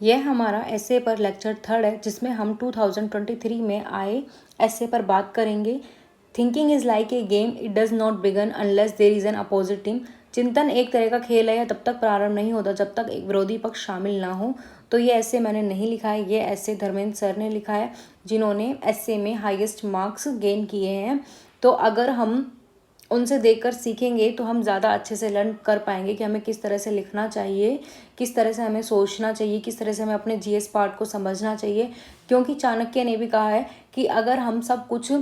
यह हमारा एसे पर लेक्चर 3 है, जिसमें हम 2023 में आए एसे पर बात करेंगे। Thinking is like a game, it does not begin unless there is an opposite team. चिंतन एक तरह का खेल है, यह तब तक प्रारंभ नहीं होता जब तक एक विरोधी पक्ष शामिल ना हो। तो ये ऐसे मैंने नहीं लिखा है, ये ऐसे धर्मेंद्र सर ने लिखा है, जिन्होंने ऐसे में हाईएस्ट मार्क्स गेन किए हैं। तो अगर हम उनसे देखकर सीखेंगे तो हम ज़्यादा अच्छे से लर्न कर पाएंगे कि हमें किस तरह से लिखना चाहिए, किस तरह से हमें सोचना चाहिए, किस तरह से हमें अपने जीएस पार्ट को समझना चाहिए। क्योंकि चाणक्य ने भी कहा है कि अगर हम सब कुछ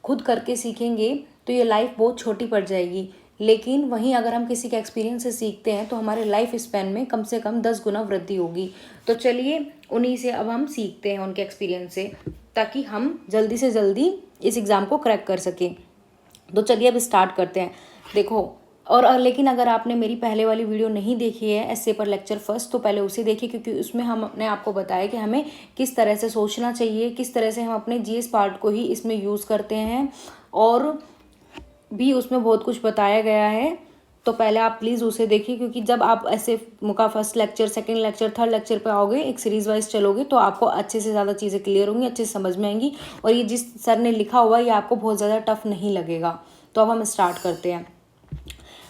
खुद करके सीखेंगे तो ये लाइफ बहुत छोटी पड़ जाएगी, लेकिन वहीं अगर हम किसी के एक्सपीरियंस से सीखते हैं तो हमारे लाइफ स्पैन में कम से कम 10 गुना वृद्धि होगी। तो चलिए उन्हीं से अब हम सीखते हैं, उनके एक्सपीरियंस से, ताकि हम जल्दी से जल्दी इस एग्ज़ाम को क्रैक कर सकें। तो चलिए अब स्टार्ट करते हैं। देखो, और लेकिन अगर आपने मेरी पहले वाली वीडियो नहीं देखी है एसे पर लेक्चर फर्स्ट, तो पहले उसे देखिए, क्योंकि उसमें हमने आपको बताया कि हमें किस तरह से सोचना चाहिए, किस तरह से हम अपने जीएस पार्ट को ही इसमें यूज़ करते हैं, और भी उसमें बहुत कुछ बताया गया है। तो पहले आप प्लीज़ उसे देखिए, क्योंकि जब आप ऐसे का first lecture, second lecture, third lecture पे आओगे, एक सीरीज वाइज चलोगे, तो आपको अच्छे से ज़्यादा चीज़ें क्लियर होंगी, अच्छे से समझ में आएंगी, और ये जिस सर ने लिखा हुआ है ये आपको बहुत ज़्यादा टफ नहीं लगेगा। तो अब हम स्टार्ट करते हैं।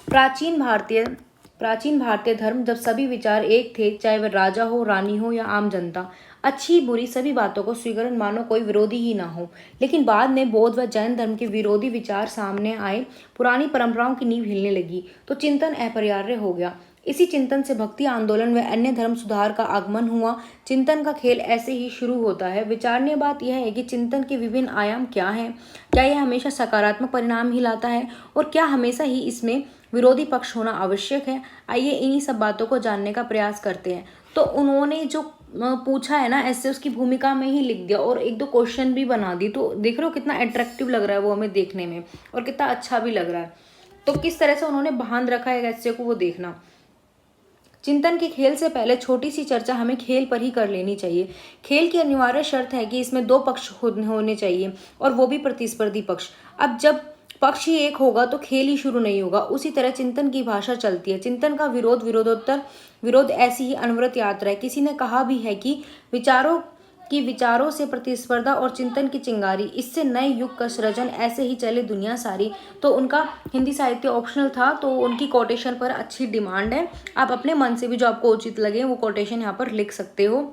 प्राचीन भारतीय धर्म जब सभी विचार एक थे, चाहे वह राजा हो, रानी हो या आम जनता, अच्छी बुरी सभी बातों को स्वीकृत मानो, कोई विरोधी ही ना हो। लेकिन बाद में बौद्ध व जैन धर्म के विरोधी विचार सामने आए, पुरानी परंपराओं की नींव हिलने लगी, तो चिंतन अपरिहार्य हो गया। इसी चिंतन से भक्ति आंदोलन व अन्य धर्म सुधार का आगमन हुआ। चिंतन का खेल ऐसे ही शुरू होता है। विचारणीय बात यह है कि चिंतन के विभिन्न आयाम क्या हैं, क्या यह हमेशा सकारात्मक परिणाम ही लाता है, और क्या हमेशा ही इसमें विरोधी पक्ष होना आवश्यक है। आइए इन्हीं सब बातों को जानने का प्रयास करते हैं। तो उन्होंने जो पूछा है ना, ऐसे उसकी भूमिका में ही लिख दिया, और एक दो क्वेश्चन भी बना दी। तो देख रहे हो कितना अट्रैक्टिव लग रहा है वो हमें देखने में, और कितना अच्छा भी लग रहा है। तो किस तरह से उन्होंने बांध रखा है ऐसे को, वो देखना। चिंतन के खेल से पहले छोटी सी चर्चा हमें खेल पर ही कर लेनी चाहिए। खेल की अनिवार्य शर्त है कि इसमें दो पक्ष होने चाहिए, और वो भी प्रतिस्पर्धी पक्ष। अब जब पक्ष ही एक होगा तो खेल ही शुरू नहीं होगा। उसी तरह चिंतन की भाषा चलती है। चिंतन का विरोध, विरोधोत्तर विरोध ऐसी ही अनवरत यात्रा है। किसी ने कहा भी है कि विचारों से प्रतिस्पर्धा और चिंतन की चिंगारी, इससे नए युग का सृजन, ऐसे ही चले दुनिया सारी। तो उनका हिंदी साहित्य ऑप्शनल था, तो उनकी कोटेशन पर अच्छी डिमांड है। आप अपने मन से भी जो आपको उचित लगे वो कोटेशन यहाँ पर लिख सकते हो।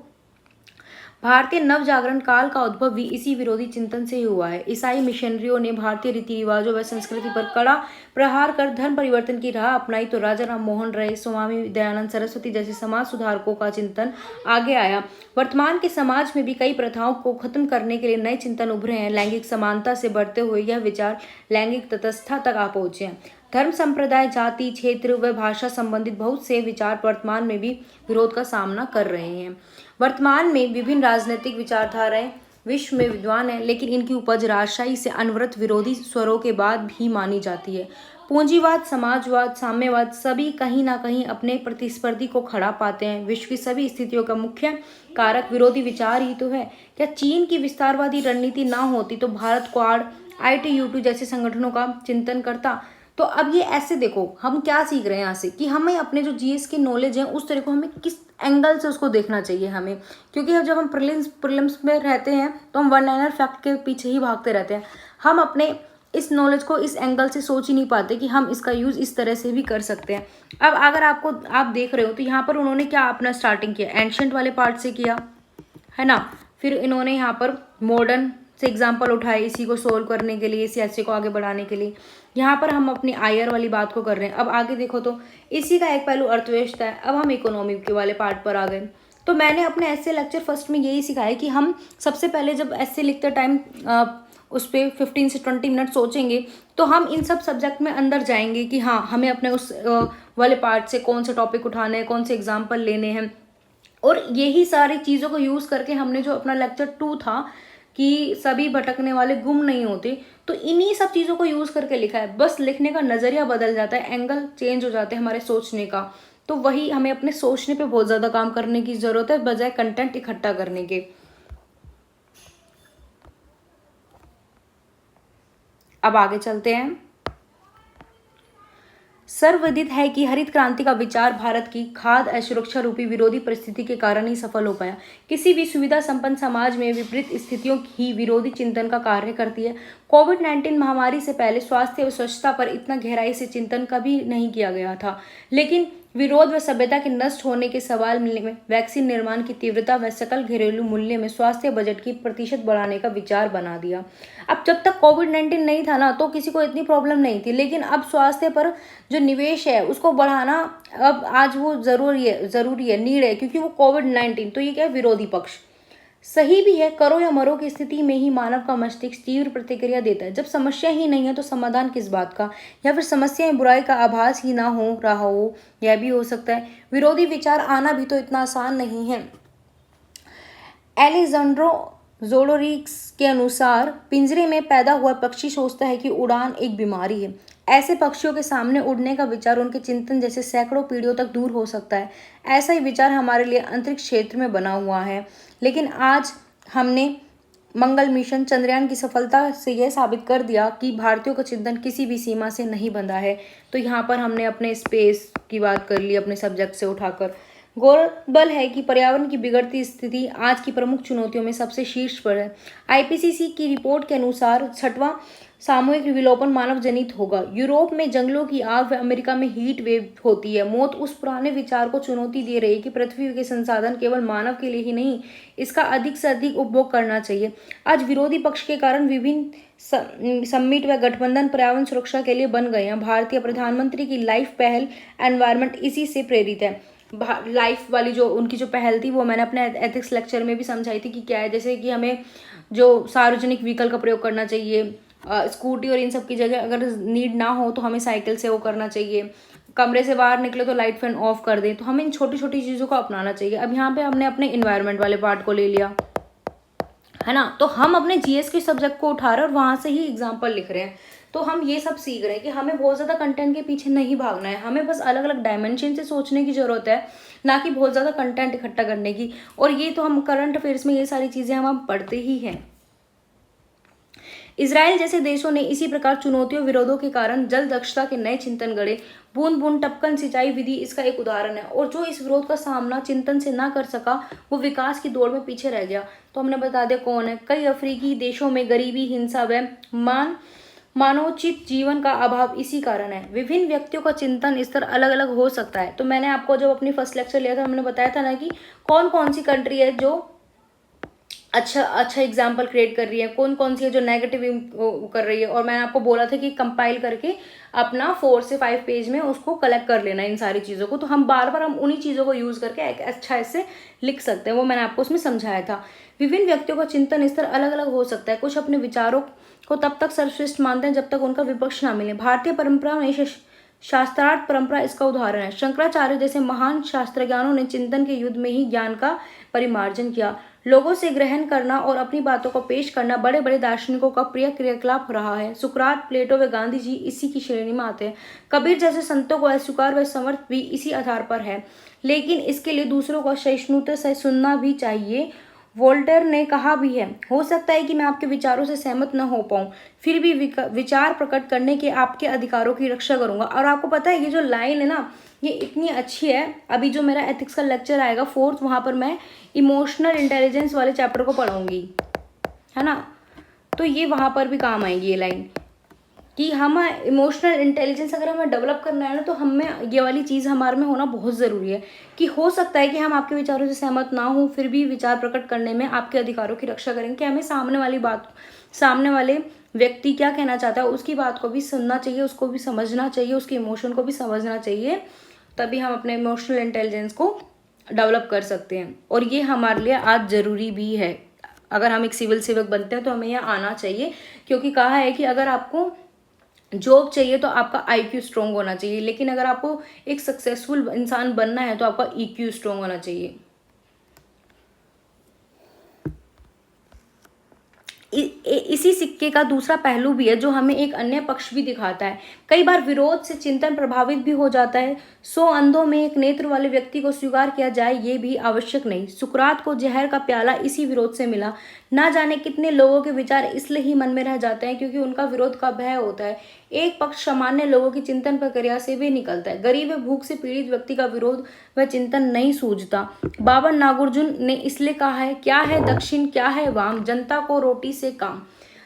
भारतीय नव जागरण काल का उद्भव भी इसी विरोधी चिंतन से ही हुआ है। ईसाई मिशनरियों ने भारतीय रीति रिवाजों व संस्कृति पर कड़ा प्रहार कर धर्म परिवर्तन की राह अपनाई, तो राजा राम मोहन राय, स्वामी दयानंद सरस्वती जैसे समाज सुधारकों का चिंतन आगे आया। वर्तमान के समाज में भी कई प्रथाओं को खत्म करने के लिए नए चिंतन उभरे हैं। लैंगिक समानता से बढ़ते हुए यह विचार लैंगिक तटस्थता तक आ पहुंचे हैं। धर्म, संप्रदाय, जाति, क्षेत्र व भाषा संबंधित बहुत से विचार वर्तमान में भी विरोध का सामना कर रहे हैं। वर्तमान में विभिन्न राजनीतिक विचारधाराएं विश्व में विद्वान है, लेकिन इनकी उपज राजशाही से अनवरत विरोधी स्वरों के बाद भी मानी जाती है। पूंजीवाद, समाजवाद, साम्यवाद सभी कहीं ना कहीं अपने प्रतिस्पर्धी को खड़ा पाते हैं। विश्व की सभी स्थितियों का मुख्य कारक विरोधी विचार ही तो है। क्या चीन की विस्तारवादी रणनीति ना होती तो भारत क्वाड, ITU2 जैसे संगठनों का चिंतन करता। तो अब ये ऐसे देखो, हम क्या सीख रहे हैं यहाँ से, कि हमें अपने जो जीएस की नॉलेज है उस तरह को हमें किस एंगल से उसको देखना चाहिए हमें। क्योंकि अब जब हम प्रीलिम्स में रहते हैं तो हम वन लाइनर फैक्ट के पीछे ही भागते रहते हैं। हम अपने इस नॉलेज को इस एंगल से सोच ही नहीं पाते कि हम इसका यूज़ इस तरह से भी कर सकते हैं। अब अगर आप देख रहे हो तो यहाँ पर उन्होंने क्या अपना स्टार्टिंग किया, एंशंट वाले पार्ट से किया है ना। फिर इन्होंने यहाँ पर मॉडर्न से एग्जाम्पल उठाए इसी को सोल्व करने के लिए, इस ऐसे को आगे बढ़ाने के लिए। यहाँ पर हम अपनी आयर वाली बात को कर रहे हैं। अब आगे देखो तो इसी का एक पहलू अर्थव्यवस्था है। अब हम इकोनॉमी के वाले पार्ट पर आ गए। तो मैंने अपने ऐसे लेक्चर फर्स्ट में यही सिखाया कि हम सबसे पहले जब ऐसे लिखते टाइम उस पर 15 से 20 मिनट सोचेंगे, तो हम इन सब सब्जेक्ट में अंदर जाएंगे कि हाँ हमें अपने उस वाले पार्ट से कौन से टॉपिक उठाने हैं, कौन से एग्जाम्पल लेने हैं। और यही सारी चीज़ों को यूज़ करके हमने जो अपना लेक्चर 2 था कि सभी भटकने वाले गुम नहीं होते, तो इन्हीं सब चीज़ों को यूज़ करके लिखा है। बस लिखने का नज़रिया बदल जाता है, एंगल चेंज हो जाते हैं हमारे सोचने का। तो वही हमें अपने सोचने पे बहुत ज़्यादा काम करने की ज़रूरत है, बजाय कंटेंट इकट्ठा करने के। अब आगे चलते हैं। सर्वविदित है कि हरित क्रांति का विचार भारत की खाद्य असुरक्षा रूपी विरोधी परिस्थिति के कारण ही सफल हो पाया। किसी भी सुविधा संपन्न समाज में विपरीत स्थितियों ही विरोधी चिंतन का कार्य करती है। कोविड-19 महामारी से पहले स्वास्थ्य और स्वच्छता पर इतना गहराई से चिंतन कभी नहीं किया गया था, लेकिन विरोध व सभ्यता के नष्ट होने के सवाल में वैक्सीन निर्माण की तीव्रता व सकल घरेलू मूल्य में स्वास्थ्य बजट की प्रतिशत बढ़ाने का विचार बना दिया। अब जब तक कोविड-19 नहीं था ना, तो किसी को इतनी प्रॉब्लम नहीं थी, लेकिन अब स्वास्थ्य पर जो निवेश है उसको बढ़ाना अब आज वो ज़रूरी है, नीड है, क्योंकि वो कोविड-19, तो ये क्या है, विरोधी पक्ष सही भी है। करो या मरो की स्थिति में ही मानव का मस्तिष्क तीव्र प्रतिक्रिया देता है। जब समस्या ही नहीं है तो समाधान किस बात का, या फिर समस्या में बुराई का आभास ही ना हो रहा हो, यह भी हो सकता है। विरोधी विचार आना भी तो इतना आसान नहीं है। एलेक्जेंड्रो जोडोरिक्स के अनुसार पिंजरे में पैदा हुआ पक्षी सोचता है कि उड़ान एक बीमारी है। ऐसे पक्षियों के सामने उड़ने का विचार उनके चिंतन जैसे सैकड़ों पीढ़ियों तक दूर हो सकता है। ऐसा ही विचार हमारे लिए अंतरिक्ष क्षेत्र में बना हुआ है, लेकिन आज हमने मंगल मिशन चंद्रयान की सफलता से यह साबित कर दिया कि भारतीयों का चिंतन किसी भी सीमा से नहीं बंधा है। तो यहाँ पर हमने अपने स्पेस की बात कर ली अपने सब्जेक्ट से उठाकर। गौरतलब है कि पर्यावरण की बिगड़ती स्थिति आज की प्रमुख चुनौतियों में सबसे शीर्ष पर है। आईपीसीसी की रिपोर्ट के अनुसार 6वां सामूहिक विलोपन मानव जनित होगा। यूरोप में जंगलों की आग व अमेरिका में हीट वेव होती है। मौत उस पुराने विचार को चुनौती दे रही है कि पृथ्वी के संसाधन केवल मानव के लिए ही नहीं, इसका अधिक से अधिक उपभोग करना चाहिए। आज विरोधी पक्ष के कारण विभिन्न समिट व गठबंधन पर्यावरण सुरक्षा के लिए बन गए हैं। भारतीय प्रधानमंत्री की लाइफ पहल एनवायरमेंट इसी से प्रेरित है। लाइफ वाली जो उनकी जो पहल थी वो मैंने अपने एथिक्स लेक्चर में भी समझाई थी कि क्या है, जैसे कि हमें जो सार्वजनिक व्हीकल का प्रयोग करना चाहिए, स्कूटी और इन सब की जगह अगर नीड ना हो तो हमें साइकिल से वो करना चाहिए। कमरे से बाहर निकले तो लाइट फैन ऑफ कर दें। तो हमें इन छोटी छोटी चीज़ों को अपनाना चाहिए। अब यहाँ पे हमने अपने इन्वायरमेंट वाले पार्ट को ले लिया है ना, तो हम अपने जीएस के सब्जेक्ट को उठा रहे हैं और वहाँ से ही एग्जाम्पल लिख रहे हैं। तो हम ये सब सीख रहे हैं कि हमें बहुत ज़्यादा कंटेंट के पीछे नहीं भागना है, हमें बस अलग अलग डायमेंशन से सोचने की ज़रूरत है, ना कि बहुत ज़्यादा कंटेंट इकट्ठा करने की। और ये तो हम करंट अफेयर्स में ये सारी चीज़ें हम पढ़ते ही हैं। इजराइल जैसे देशों ने इसी प्रकार चुनौतियों विरोधों के कारण जल दक्षता के नए चिंतन गढ़े। बूंद बूंद टपकन सिंचाई विधि इसका एक उदाहरण है। और जो इस विरोध का सामना चिंतन से ना कर सका वो विकास की दौड़ में पीछे रह गया। तो हमने बता दिया कौन है। कई अफ्रीकी देशों में गरीबी, हिंसा व मानवोचित जीवन का अभाव इसी कारण है। विभिन्न व्यक्तियों का चिंतन स्तर अलग अलग हो सकता है। तो मैंने आपको जब अपनी फर्स्ट लेक्चर लिया था हमने बताया था ना कि कौन कौन सी कंट्री है जो अच्छा एग्जाम्पल क्रिएट कर रही है, कौन कौन सी है जो नेगेटिव कर रही है। और मैंने आपको बोला था कि कंपाइल करके अपना 4 से 5 पेज में उसको कलेक्ट कर लेना इन सारी चीज़ों को। तो हम बार बार हम उन्हीं चीज़ों को यूज़ करके अच्छा ऐसे लिख सकते हैं। वो मैंने आपको उसमें समझाया था। विभिन्न व्यक्तियों का चिंतन स्तर अलग अलग हो सकता है। कुछ अपने विचारों को तब तक सर्वश्रेष्ठ मानते हैं जब तक उनका विपक्ष ना मिले। भारतीय परंपरा में शास्त्रार्थ परंपरा इसका उदाहरण है। शंकराचार्य जैसे महान शास्त्रज्ञानों ने चिंतन के युद्ध में ही ज्ञान का परिमार्जन किया। लोगों से ग्रहण करना और अपनी बातों को पेश करना बड़े बड़े दार्शनिकों का प्रिय क्रियाकलाप रहा है। सुकरात, प्लेटो व गांधी जी इसी की श्रेणी में आते हैं। कबीर जैसे संतों को अस्वीकार व समर्थ भी इसी आधार पर है। लेकिन इसके लिए दूसरों को सहिष्णुता से सुनना भी चाहिए। वोल्टेयर ने कहा भी है, हो सकता है कि मैं आपके विचारों से सहमत न हो पाऊं, फिर भी विचार प्रकट करने के आपके अधिकारों की रक्षा करूंगा। और आपको पता है ये जो लाइन है ना, ये इतनी अच्छी है। अभी जो मेरा एथिक्स का लेक्चर आएगा 4th, वहाँ पर मैं इमोशनल इंटेलिजेंस वाले चैप्टर को पढ़ाऊंगी, है ना। तो ये वहाँ पर भी काम आएगी ये लाइन कि हम इमोशनल इंटेलिजेंस अगर हमें डेवलप करना है ना, तो हमें ये वाली चीज़ हमारे में होना बहुत ज़रूरी है कि हो सकता है कि हम आपके विचारों से सहमत ना हो, फिर भी विचार प्रकट करने में आपके अधिकारों की रक्षा करेंगे। कि हमें सामने वाले व्यक्ति क्या कहना चाहता है उसकी बात को भी सुनना चाहिए, उसको भी समझना चाहिए, उसके इमोशन को भी समझना चाहिए। तभी हम अपने इमोशनल इंटेलिजेंस को डेवलप कर सकते हैं। और ये हमारे लिए आज ज़रूरी भी है। अगर हम एक सिविल सेवक बनते हैं तो हमें यह आना चाहिए, क्योंकि कहा है कि अगर आपको जॉब चाहिए तो आपका IQ स्ट्रॉन्ग होना चाहिए, लेकिन अगर आपको एक सक्सेसफुल इंसान बनना है तो आपका EQ स्ट्रॉन्ग होना चाहिए। इसी सिक्के का दूसरा पहलू भी है जो हमें एक अन्य पक्ष भी दिखाता है। कई बार विरोध से चिंतन प्रभावित भी हो जाता है। 100 अंधों में एक नेत्र वाले व्यक्ति को स्वीकार किया जाए ये भी आवश्यक नहीं। सुकरात को जहर का प्याला इसी विरोध से मिला। ना जाने कितने लोगों के विचार इसलिए ही मन में रह जाते हैं क्योंकि उनका विरोध का भय होता है। एक पक्ष सामान्य लोगों की चिंतन प्रक्रिया से भी निकलता है। गरीब व भूख से पीड़ित व्यक्ति का विरोध व चिंतन नहीं सूझता। बाबर नागार्जुन ने इसलिए कहा है, क्या है दक्षिण क्या है वाम, जनता को रोटी से काम।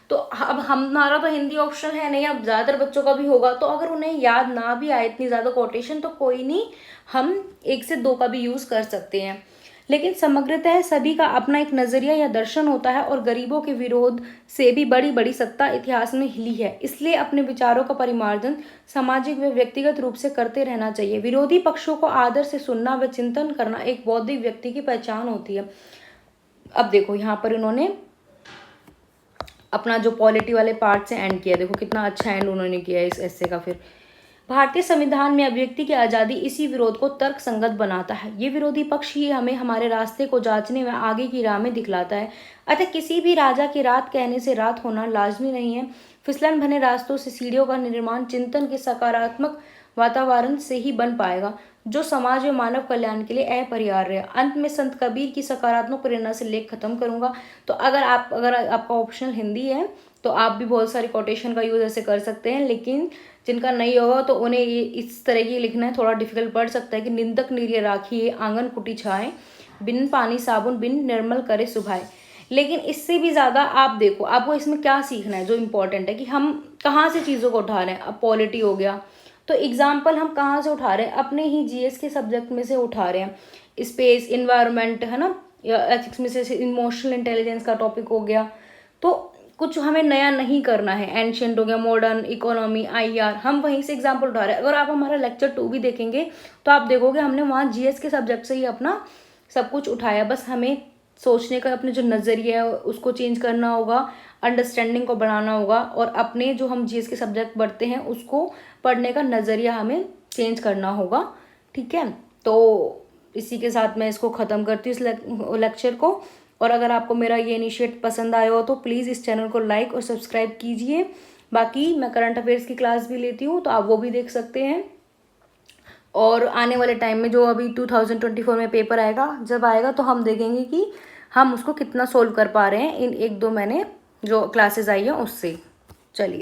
तो अब हमारा तो हिंदी ऑप्शन है नहीं, अब ज़्यादातर बच्चों का भी होगा, तो अगर उन्हें याद ना भी आए इतनी ज़्यादा कोटेशन तो कोई नहीं, हम 1 से 2 का भी यूज़ कर सकते हैं। लेकिन समग्रतः सभी का अपना एक नज़रिया या दर्शन होता है और गरीबों के विरोध से भी बड़ी बड़ी सत्ता इतिहास में हिली है। इसलिए अपने विचारों का परिमार्जन सामाजिक व व्यक्तिगत रूप से करते रहना चाहिए। विरोधी पक्षों को आदर से सुनना व चिंतन करना एक बौद्धिक व्यक्ति की पहचान होती है। अब देखो यहाँ पर इन्होंने अपना जो पॉलिटी वाले पार्ट से एंड किया, देखो कितना अच्छा एंड उन्होंने किया इस एस्से का। फिर भारतीय संविधान में अभिव्यक्ति की आज़ादी इसी विरोध को तर्क संगत बनाता है। ये विरोधी पक्ष ही हमें हमारे रास्ते को जांचने व आगे की राह में दिखलाता है। अतः किसी भी राजा की रात कहने से रात होना लाजमी नहीं है। फिसलन भरे रास्तों से सीढ़ियों का निर्माण चिंतन के सकारात्मक वातावरण से ही बन पाएगा जो समाज व मानव कल्याण के लिए अपरिहार्य है। अंत में संत कबीर की सकारात्मक प्रेरणा से लेख खत्म करूंगा। तो अगर आपका ऑप्शनल हिंदी है तो आप भी बहुत सारी कोटेशन का यूज ऐसे कर सकते हैं, लेकिन जिनका नहीं होगा तो उन्हें ये इस तरह की लिखना है, थोड़ा डिफिकल्ट पड़ सकता है कि निंदक निर्य राखिए आंगन कुटी छाए, बिन पानी साबुन बिन निर्मल करे सुभाए। लेकिन इससे भी ज़्यादा आप देखो आपको इसमें क्या सीखना है। जो इम्पोर्टेंट है कि हम कहाँ से चीज़ों को उठा रहे हैं। अब पॉलिटी हो गया तो एग्जाम्पल हम कहाँ से उठा रहे हैं, अपने ही जीएस के सब्जेक्ट में से उठा रहे हैं। स्पेस, इन्वायरमेंट है ना, या एथिक्स में से इमोशनल इंटेलिजेंस का टॉपिक हो गया। तो कुछ हमें नया नहीं करना है। एंशियंट हो गया, मॉडर्न, इकोनॉमी, आईआर, हम वहीं से एग्जाम्पल उठा रहे हैं। अगर आप हमारा लेक्चर 2 भी देखेंगे तो आप देखोगे हमने वहाँ जीएस के सब्जेक्ट से ही अपना सब कुछ उठाया। बस हमें सोचने का अपने जो नज़रिया है उसको चेंज करना होगा, अंडरस्टैंडिंग को बढ़ाना होगा और अपने जो हम जीएस के सब्जेक्ट पढ़ते हैं उसको पढ़ने का नज़रिया हमें चेंज करना होगा। ठीक है, तो इसी के साथ मैं इसको ख़त्म करती हूँ इस लेक्चर को। और अगर आपको मेरा ये इनिशिएट पसंद आया हो तो प्लीज़ इस चैनल को लाइक और सब्सक्राइब कीजिए। बाकी मैं करंट अफेयर्स की क्लास भी लेती हूँ तो आप वो भी देख सकते हैं। और आने वाले टाइम में जो अभी 2024 में पेपर आएगा, जब आएगा तो हम देखेंगे कि हम उसको कितना सोल्व कर पा रहे हैं इन 1-2 महीने जो क्लासेस आई हैं उससे। चलिए।